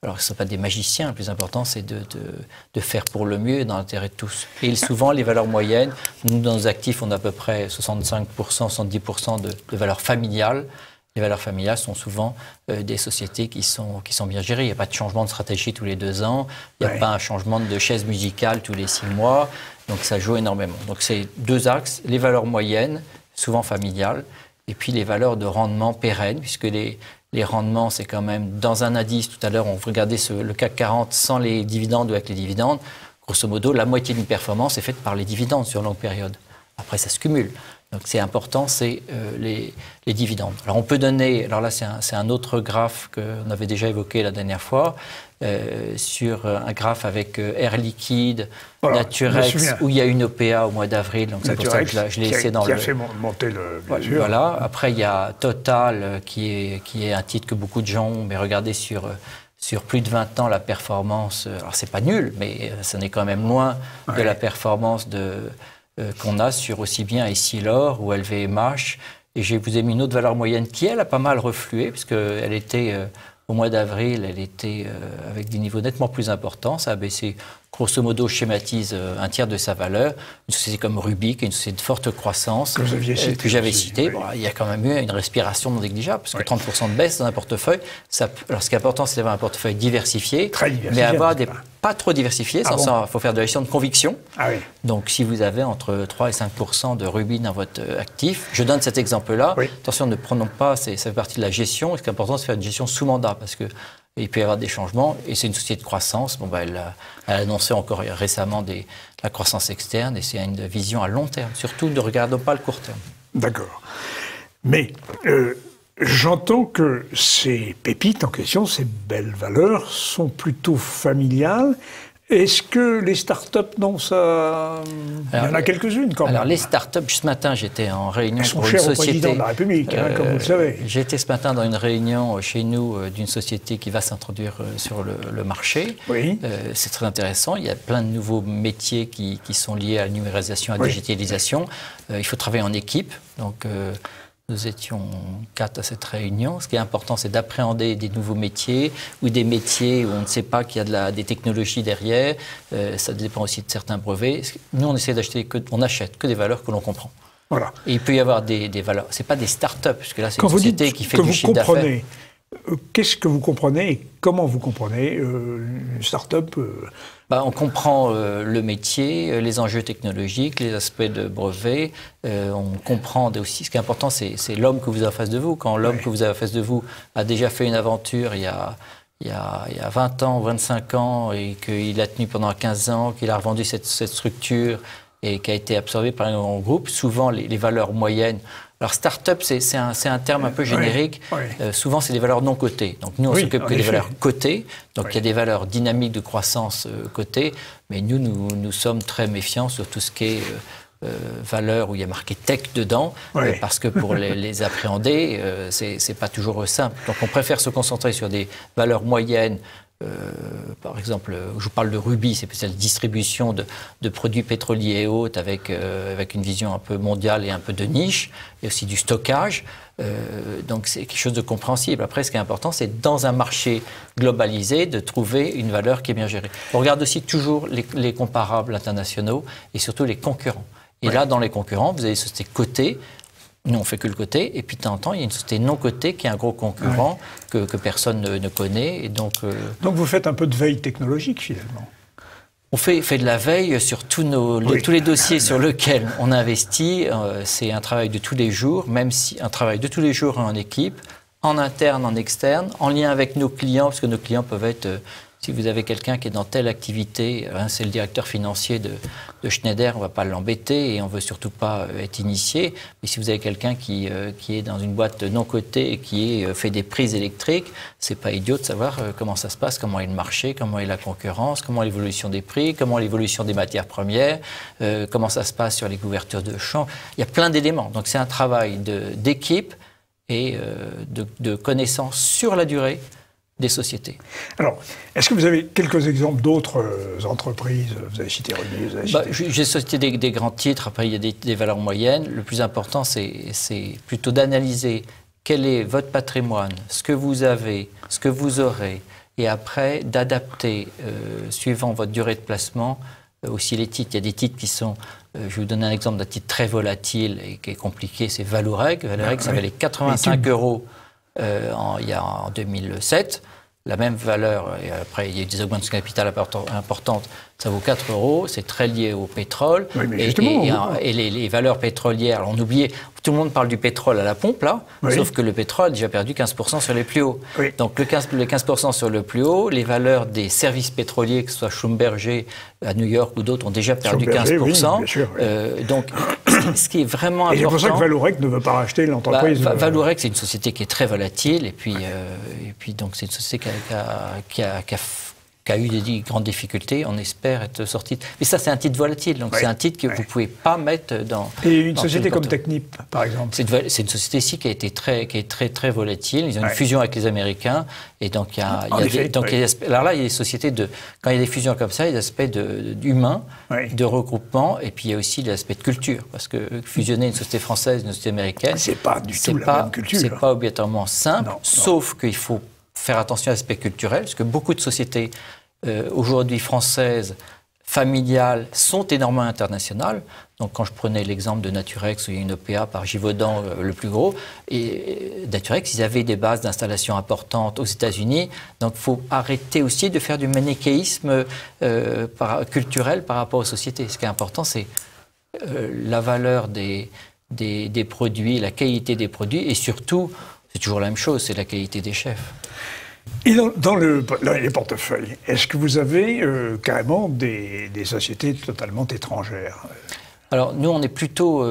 Alors, ce ne sont pas des magiciens, le plus important, c'est de faire pour le mieux dans l'intérêt de tous. Et souvent, les valeurs moyennes, nous, dans nos actifs, on a à peu près 65%, 70% de valeurs familiales. Les valeurs familiales sont souvent des sociétés qui sont bien gérées. Il n'y a pas de changement de stratégie tous les 2 ans. Il n'y a pas un changement de chaise musicale tous les 6 mois. Donc, ça joue énormément. Donc, c'est 2 axes. Les valeurs moyennes, souvent familiales, et puis les valeurs de rendement pérennes, puisque les rendements, c'est quand même dans un indice. Tout à l'heure, on regardait le CAC 40 sans les dividendes ou avec les dividendes. Grosso modo, la moitié d'une performance est faite par les dividendes sur longue période. Après, ça se cumule. Donc, c'est important, c'est les dividendes. Alors, on peut donner... Alors là, c'est un autre graphe qu'on avait déjà évoqué la dernière fois, sur un graphe avec Air Liquide, Naturex, où il y a une OPA au mois d'avril. Donc, c'est pour ça que je l'ai laissé dans le... Qui a fait monter le... Voilà. Après, il y a Total, qui est un titre que beaucoup de gens ont, mais regardez sur sur plus de 20 ans, la performance, alors c'est pas nul, mais ça n'est quand même loin de la performance qu'on a sur aussi bien Essilor ou LVMH. Et je vous ai mis une autre valeur moyenne qui, elle, a pas mal reflué, puisqu'elle était, au mois d'avril, elle était avec des niveaux nettement plus importants. Ça a baissé, grosso modo, schématise un tiers de sa valeur. Une société comme Rubik, une société de forte croissance, que j'avais citée. Bon, il y a quand même eu une respiration non négligeable, parce que 30% de baisse dans un portefeuille, alors ce qui est important, c'est d'avoir un portefeuille diversifié, mais avoir des pas trop diversifié, il faut faire de la gestion de conviction. Donc, si vous avez entre 3 et 5% de Rubik dans votre actif, je donne cet exemple-là. Attention, ne prenons pas, ça fait partie de la gestion. Ce qui est important, c'est de faire une gestion sous mandat, parce qu'il peut y avoir des changements. Et c'est une société de croissance. Bon, elle a annoncé encore récemment la croissance externe, et c'est une vision à long terme. Surtout, ne regardons pas le court terme. D'accord. Mais j'entends que ces pépites en question, ces belles valeurs, sont plutôt familiales. Est-ce que les startups, non, ça... il y en a quelques-unes quand même. Alors les startups, ce matin j'étais en réunion pour une société... Elles sont chères au président de la République, comme vous le savez. J'étais ce matin dans une réunion chez nous d'une société qui va s'introduire sur le marché. Oui. C'est très intéressant, il y a plein de nouveaux métiers qui sont liés à la numérisation, à la digitalisation. Il faut travailler en équipe, donc... Nous étions 4 à cette réunion. Ce qui est important, c'est d'appréhender des nouveaux métiers ou des métiers où on ne sait pas qu'il y a des technologies derrière. Ça dépend aussi de certains brevets. Nous, on essaie on achète que des valeurs que l'on comprend. Voilà. Et il peut y avoir des valeurs. C'est pas des start-up, puisque là, c'est une société qui fait du chiffre d'affaires. Qu'est-ce que vous comprenez et comment vous comprenez une start-up On comprend le métier, les enjeux technologiques, les aspects de brevet. On comprend aussi, ce qui est important, c'est l'homme que vous avez en face de vous. Quand l'homme que vous avez en face de vous a déjà fait une aventure il y a 20 ans, 25 ans, et qu'il a tenu pendant 15 ans, qu'il a revendu cette structure et qui a été absorbée par un grand groupe, souvent les valeurs moyennes. Alors, start-up, c'est un terme un peu générique. Souvent, c'est des valeurs non cotées. Donc, nous, on s'occupe que des valeurs cotées. Donc, il y a des valeurs dynamiques de croissance cotées. Mais nous sommes très méfiants sur tout ce qui est valeurs où il y a marqué tech dedans. Parce que pour les appréhender, c'est pas toujours simple. Donc, on préfère se concentrer sur des valeurs moyennes. Par exemple, je vous parle de Rubis, c'est peut-être la distribution de produits pétroliers et autres avec une vision un peu mondiale et un peu de niche, et aussi du stockage. Donc c'est quelque chose de compréhensible. Après, ce qui est important, c'est dans un marché globalisé de trouver une valeur qui est bien gérée. On regarde aussi toujours les comparables internationaux et surtout les concurrents. Et là, dans les concurrents, vous avez des sociétés cotées. Nous, on fait que le côté. Et puis, de temps en temps, il y a une société non cotée qui est un gros concurrent que personne ne connaît. Et donc, vous faites un peu de veille technologique, finalement. On fait de la veille sur tous les dossiers sur lesquels on investit. C'est un travail de tous les jours, même si un travail de tous les jours en équipe, en interne, en externe, en lien avec nos clients, parce que nos clients peuvent être... Si vous avez quelqu'un qui est dans telle activité, c'est le directeur financier de Schneider, on ne va pas l'embêter et on ne veut surtout pas être initié. Mais si vous avez quelqu'un qui est dans une boîte non cotée et qui fait des prises électriques, ce n'est pas idiot de savoir comment ça se passe, comment est le marché, comment est la concurrence, comment est l'évolution des prix, comment est l'évolution des matières premières, comment ça se passe sur les couvertures de champs. Il y a plein d'éléments. Donc c'est un travail d'équipe et de connaissances sur la durée des sociétés. Alors, est-ce que vous avez quelques exemples d'autres entreprises? Vous avez cité Rubis, vous avez cité... J'ai cité des grands titres, après il y a des valeurs moyennes. Le plus important, c'est plutôt d'analyser quel est votre patrimoine, ce que vous avez, ce que vous aurez, et après d'adapter, suivant votre durée de placement, aussi les titres. Il y a des titres qui sont... je vais vous donner un exemple d'un titre très volatile et qui est compliqué, c'est Vallourec. Vallourec, ça valait 85 € en 2007, la même valeur, et après il y a eu des augmentations de capital importantes, ça vaut 4 €, c'est très lié au pétrole, et les valeurs pétrolières, alors on oubliait, tout le monde parle du pétrole à la pompe là, sauf que le pétrole a déjà perdu 15% sur les plus hauts. Donc les 15% sur le plus haut, les valeurs des services pétroliers, que ce soit Schlumberger à New York ou d'autres, ont déjà perdu 15%. Donc ce qui est vraiment important... Et c'est pour ça que Vallourec ne veut pas racheter l'entreprise... Vallourec, c'est une société qui est très volatile, et puis donc c'est une société qui a qui a eu des grandes difficultés, on espère être sorti. Mais ça, c'est un titre volatile, donc c'est un titre que vous ne pouvez pas mettre dans... Et une société comme Technip, par exemple? C'est une société ici qui est très volatile. Ils ont une fusion avec les Américains, et donc il y a alors là, il y a des sociétés quand il y a des fusions comme ça, il y a des aspects d'humain, de regroupement, et puis il y a aussi l'aspect de culture, parce que fusionner une société française, une société américaine, c'est pas du tout la même culture. C'est pas obligatoirement simple, sauf qu'il faut faire attention à l'aspect culturel, parce que beaucoup de sociétés aujourd'hui françaises, familiales, sont énormément internationales. Donc quand je prenais l'exemple de Naturex, où il y a une OPA par Givaudan, le plus gros, et Naturex, ils avaient des bases d'installation importantes aux États-Unis. Donc il faut arrêter aussi de faire du manichéisme culturel par rapport aux sociétés. Ce qui est important, c'est la valeur des produits, la qualité des produits, et surtout, c'est toujours la même chose, c'est la qualité des chefs. Et dans les portefeuilles, est-ce que vous avez carrément des sociétés totalement étrangères? Alors, nous, on est plutôt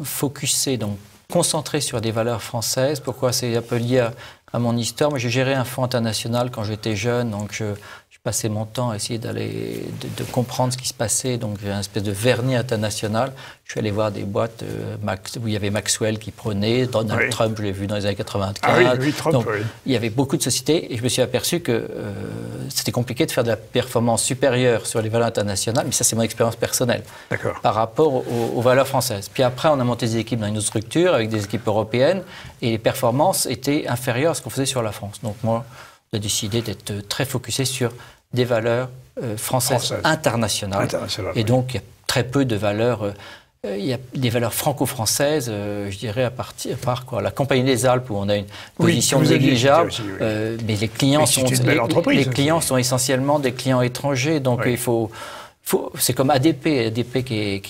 focusé, donc concentré sur des valeurs françaises. Pourquoi? C'est un peu lié à mon histoire. Moi, j'ai géré un fonds international quand j'étais jeune, donc je passais mon temps à essayer de comprendre ce qui se passait. Donc, j'ai un espèce de vernis international. Je suis allé voir des boîtes où il y avait Maxwell qui prenait, Donald Trump, je l'ai vu dans les années 95. Ah oui, Trump, donc, il y avait beaucoup de sociétés, et je me suis aperçu que c'était compliqué de faire de la performance supérieure sur les valeurs internationales, mais ça, c'est mon expérience personnelle, par rapport aux valeurs françaises. Puis après, on a monté des équipes dans une autre structure, avec des équipes européennes, et les performances étaient inférieures à ce qu'on faisait sur la France. Donc moi, j'ai décidé d'être très focusé sur des valeurs françaises internationales. Et donc, il y a très peu de valeurs... il y a des valeurs franco-françaises, je dirais, à part la Compagnie des Alpes, où on a une position négligeable. Mais les clients, sont essentiellement des clients étrangers. Donc, il faut c'est comme ADP, qui est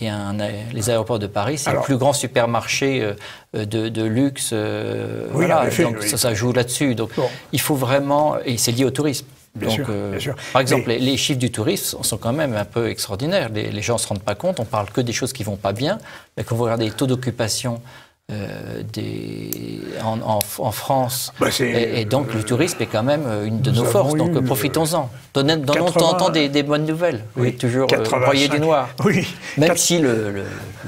les aéroports de Paris, c'est le plus grand supermarché de luxe. Donc ça joue là-dessus. Donc il faut vraiment, et c'est lié au tourisme. Bien sûr. Par exemple, les chiffres du tourisme sont quand même un peu extraordinaires. Les gens ne se rendent pas compte, on parle que des choses qui ne vont pas bien. Mais quand vous regardez les taux d'occupation en France, et donc le tourisme est quand même une de nos forces, donc profitons-en. Donnons de temps en temps des bonnes nouvelles. Toujours broyer du noir. Même si le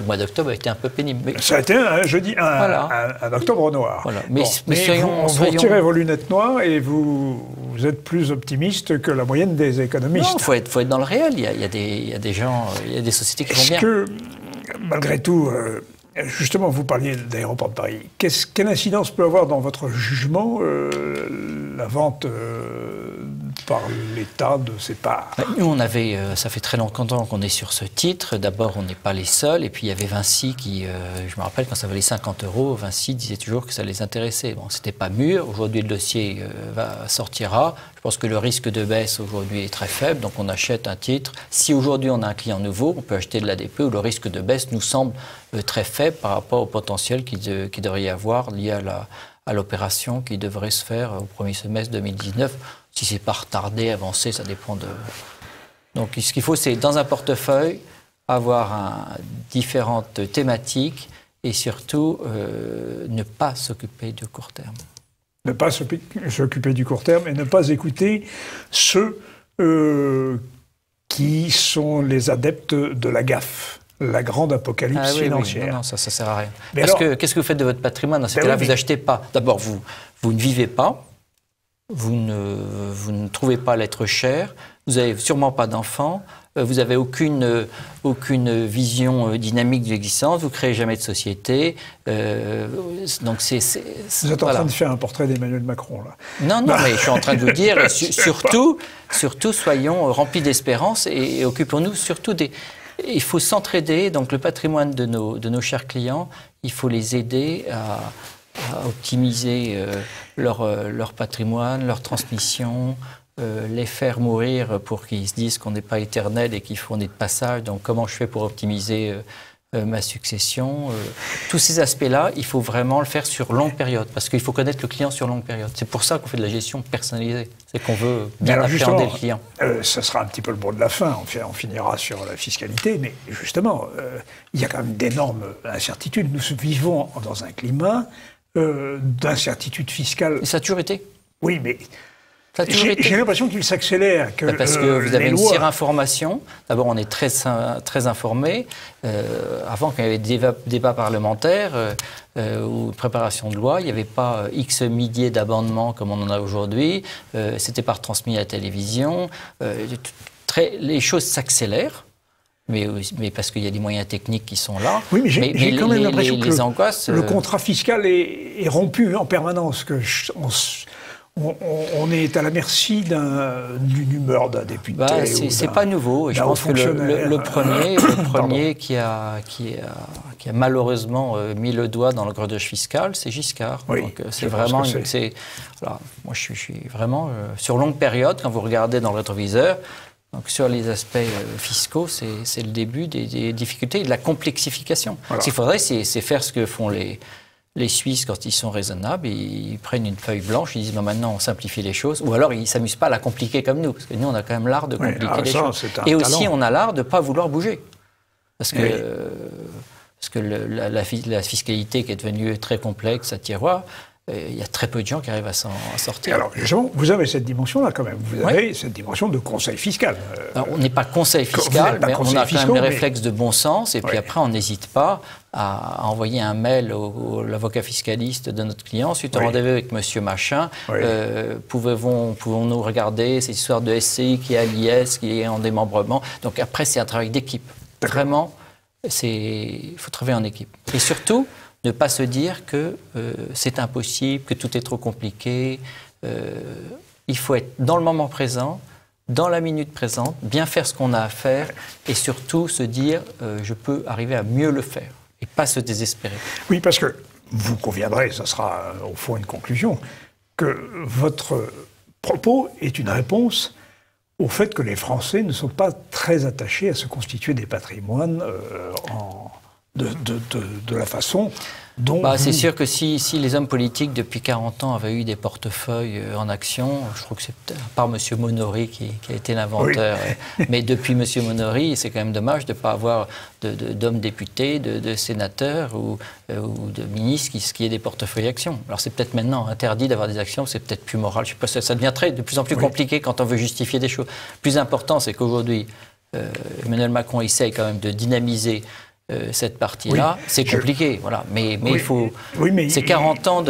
mois d'octobre a été un peu pénible. Mais... Ça a été un octobre noir. Voilà. Mais vous retirez vos lunettes noires et vous êtes plus optimiste que la moyenne des économistes. Non, il faut être dans le réel. Il y a des gens, il y a des sociétés qui vont bien. Est-ce que, malgré tout... Justement, vous parliez d'aéroport de Paris. Quelle incidence peut avoir dans votre jugement la vente par l'État de ces parts? Nous, ça fait très longtemps qu'on est sur ce titre. D'abord, on n'est pas les seuls. Et puis, il y avait Vinci qui, je me rappelle, quand ça valait 50 €, Vinci disait toujours que ça les intéressait. Bon, c'était pas mûr. Aujourd'hui, le dossier sortira. Je pense que le risque de baisse aujourd'hui est très faible. Donc, on achète un titre. Si aujourd'hui, on a un client nouveau, on peut acheter de l'ADP où le risque de baisse nous semble très faible par rapport au potentiel qu'il devrait y avoir lié à l'opération qui devrait se faire au premier semestre 2019. Si c'est pas retardé, avancé, ça dépend de... Donc ce qu'il faut, c'est dans un portefeuille avoir différentes thématiques et surtout ne pas s'occuper du court terme. Ne pas s'occuper du court terme et ne pas écouter ceux qui sont les adeptes de la gaffe. La grande apocalypse financière. Non, ça sert à rien. Qu'est-ce que vous faites de votre patrimoine? Dans ce cas-là, vous n'achetez pas. D'abord, vous ne vivez pas, vous ne trouvez pas l'être cher, vous n'avez sûrement pas d'enfants, vous n'avez aucune vision dynamique de l'existence, vous ne créez jamais de société. Donc vous êtes en train de faire un portrait d'Emmanuel Macron, là. Non, mais je suis en train de vous dire, surtout soyons remplis d'espérance et occupons-nous surtout des... Il faut s'entraider, donc le patrimoine de nos chers clients, il faut les aider à optimiser leur patrimoine, leur transmission, les faire mourir pour qu'ils se disent qu'on n'est pas éternel et qu'il faut on est de passage. Donc comment je fais pour optimiser ma succession, tous ces aspects-là, il faut vraiment le faire sur longue période, parce qu'il faut connaître le client sur longue période. C'est pour ça qu'on fait de la gestion personnalisée, c'est qu'on veut bien appréhender le client. Ça sera un petit peu le mot de la fin, on finira sur la fiscalité, mais justement, il y a quand même d'énormes incertitudes. Nous vivons dans un climat d'incertitude fiscale. Et ça a toujours été. Oui, mais J'ai l'impression qu'il s'accélère. Parce que vous avez une surinformation. D'abord, on est très informé. Avant, quand il y avait des débats parlementaires ou préparation de loi, il n'y avait pas X milliers d'amendements comme on en a aujourd'hui. C'était pas retransmis à la télévision. Les choses s'accélèrent. Mais parce qu'il y a des moyens techniques qui sont là. Oui, mais j'ai quand même l'impression que angoisses, le contrat fiscal est rompu en permanence. On est à la merci d'une humeur d'un député. C'est pas nouveau. Et je pense que le premier qui a malheureusement mis le doigt dans le gredage fiscal, c'est Giscard. Oui, donc c'est vraiment. Voilà, moi, je suis vraiment sur longue période, quand vous regardez dans le rétroviseur. Donc sur les aspects fiscaux, c'est le début des difficultés et de la complexification. Voilà. Ce qu'il faudrait, c'est faire ce que font les Suisses quand ils sont raisonnables. Ils prennent une feuille blanche, ils disent maintenant on simplifie les choses. Ou alors ils ne s'amusent pas à la compliquer comme nous, parce que nous on a quand même l'art de compliquer les choses. Et aussi on a l'art de ne pas vouloir bouger. Parce que la fiscalité qui est devenue très complexe à tiroir, il y a très peu de gens qui arrivent à s'en sortir. Alors, justement, vous avez cette dimension-là quand même. Vous avez cette dimension de conseil fiscal. Alors, on n'est pas conseil fiscal, mais on a quand même les réflexes de bon sens. Et puis après, on n'hésite pas à envoyer un mail à l'avocat fiscaliste de notre client suite au rendez-vous avec monsieur machin. Pouvons-nous regarder cette histoire de SCI qui est à l'IS, qui est en démembrement. Donc après, c'est un travail d'équipe. Vraiment, il faut travailler en équipe. Et surtout, ne pas se dire que c'est impossible, que tout est trop compliqué. Il faut être dans le moment présent, dans la minute présente, bien faire ce qu'on a à faire et surtout se dire je peux arriver à mieux le faire et pas se désespérer. Oui, parce que vous conviendrez, ça sera au fond une conclusion, que votre propos est une réponse au fait que les Français ne sont pas très attachés à se constituer des patrimoines de la façon dont... C'est sûr que si les hommes politiques, depuis 40 ans, avaient eu des portefeuilles en action, je crois que c'est peut-être à part M. Monory qui a été l'inventeur, mais depuis M. Monory, c'est quand même dommage de ne pas avoir d'hommes députés, de sénateurs ou de ministres qui aient des portefeuilles actions. Alors c'est peut-être maintenant interdit d'avoir des actions, c'est peut-être plus moral, je sais pas, ça devient de plus en plus compliqué quand on veut justifier des choses. Le plus important, c'est qu'aujourd'hui, Emmanuel Macron essaye quand même de dynamiser cette partie-là, c'est compliqué, voilà. Mais il faut... c'est 40 ans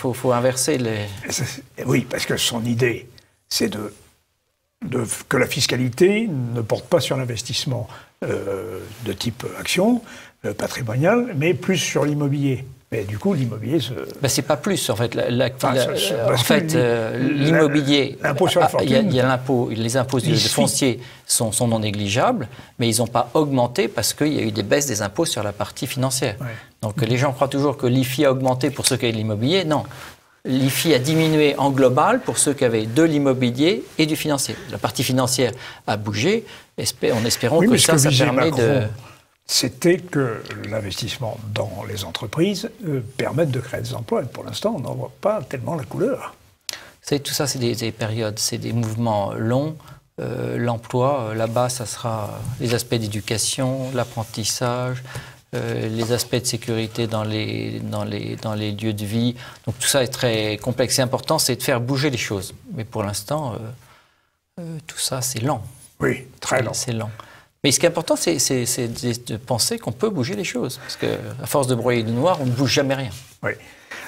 faut inverser les... Oui, parce que son idée, c'est que la fiscalité ne porte pas sur l'investissement de type action, patrimonial, mais plus sur l'immobilier. Mais du coup, l'immobilier c'est pas plus, en fait. L'immobilier, l'impôt sur la fortune... Il y a l'impôt, les impôts de foncier sont non négligeables, mais ils n'ont pas augmenté parce qu'il y a eu des baisses des impôts sur la partie financière. Donc les gens croient toujours que l'IFI a augmenté pour ceux qui avaient de l'immobilier. Non. L'IFI a diminué en global pour ceux qui avaient de l'immobilier et du financier. La partie financière a bougé, en espérant que ça permet de... C'était que l'investissement dans les entreprises permette de créer des emplois. Et pour l'instant, on n'en voit pas tellement la couleur. Tout ça, c'est des périodes, c'est des mouvements longs. L'emploi, là-bas, ça sera les aspects d'éducation, l'apprentissage, les aspects de sécurité dans les lieux de vie. Donc tout ça est très complexe et important, c'est de faire bouger les choses. Mais pour l'instant, tout ça, c'est lent. Oui, très lent. C'est lent. Mais ce qui est important, c'est de penser qu'on peut bouger les choses. Parce qu'à force de broyer du noir, on ne bouge jamais rien. Oui.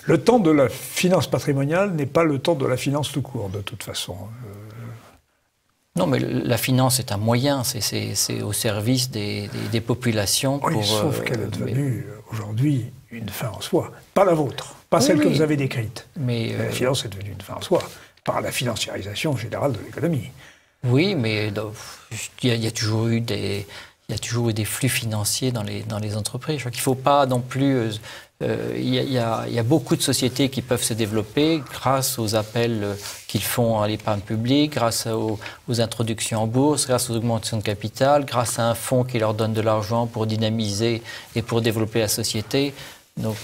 Le temps de la finance patrimoniale n'est pas le temps de la finance tout court, de toute façon. Non, mais la finance est un moyen, c'est au service des populations. Sauf qu'elle est devenue aujourd'hui une fin en soi. Pas la vôtre, pas celle que vous avez décrite. Mais la finance est devenue une fin en soi, par la financiarisation générale de l'économie. Oui, mais il y a toujours eu des flux financiers dans les entreprises. Je crois qu'il ne faut pas non plus... Il y a beaucoup de sociétés qui peuvent se développer grâce aux appels qu'ils font à l'épargne publique, grâce aux introductions en bourse, grâce aux augmentations de capital, grâce à un fonds qui leur donne de l'argent pour dynamiser et pour développer la société. Donc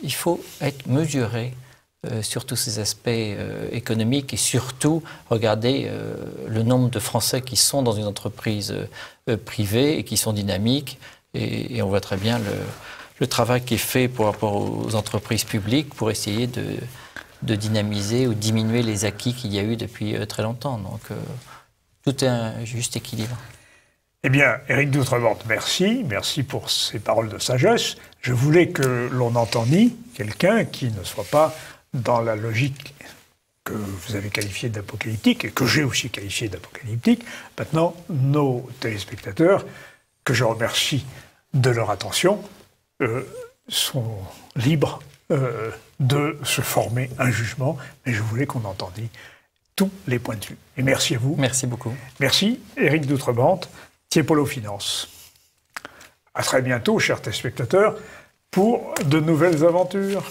il faut être mesuré sur tous ces aspects économiques et surtout regarder le nombre de Français qui sont dans une entreprise privée et qui sont dynamiques. Et on voit très bien le travail qui est fait par rapport aux entreprises publiques pour essayer de dynamiser ou diminuer les acquis qu'il y a eu depuis très longtemps. Donc, tout est un juste équilibre. Eh bien, Éric d'Outremont, merci. Merci pour ces paroles de sagesse. Je voulais que l'on entendît quelqu'un qui ne soit pas dans la logique que vous avez qualifiée d'apocalyptique et que j'ai aussi qualifiée d'apocalyptique. Maintenant, nos téléspectateurs, que je remercie de leur attention, sont libres de se former un jugement, mais je voulais qu'on entendît tous les points de vue. Et merci à vous. Merci beaucoup. Merci, Éric d'Outremont, Tiepolo Finance. À très bientôt, chers téléspectateurs, pour de nouvelles aventures.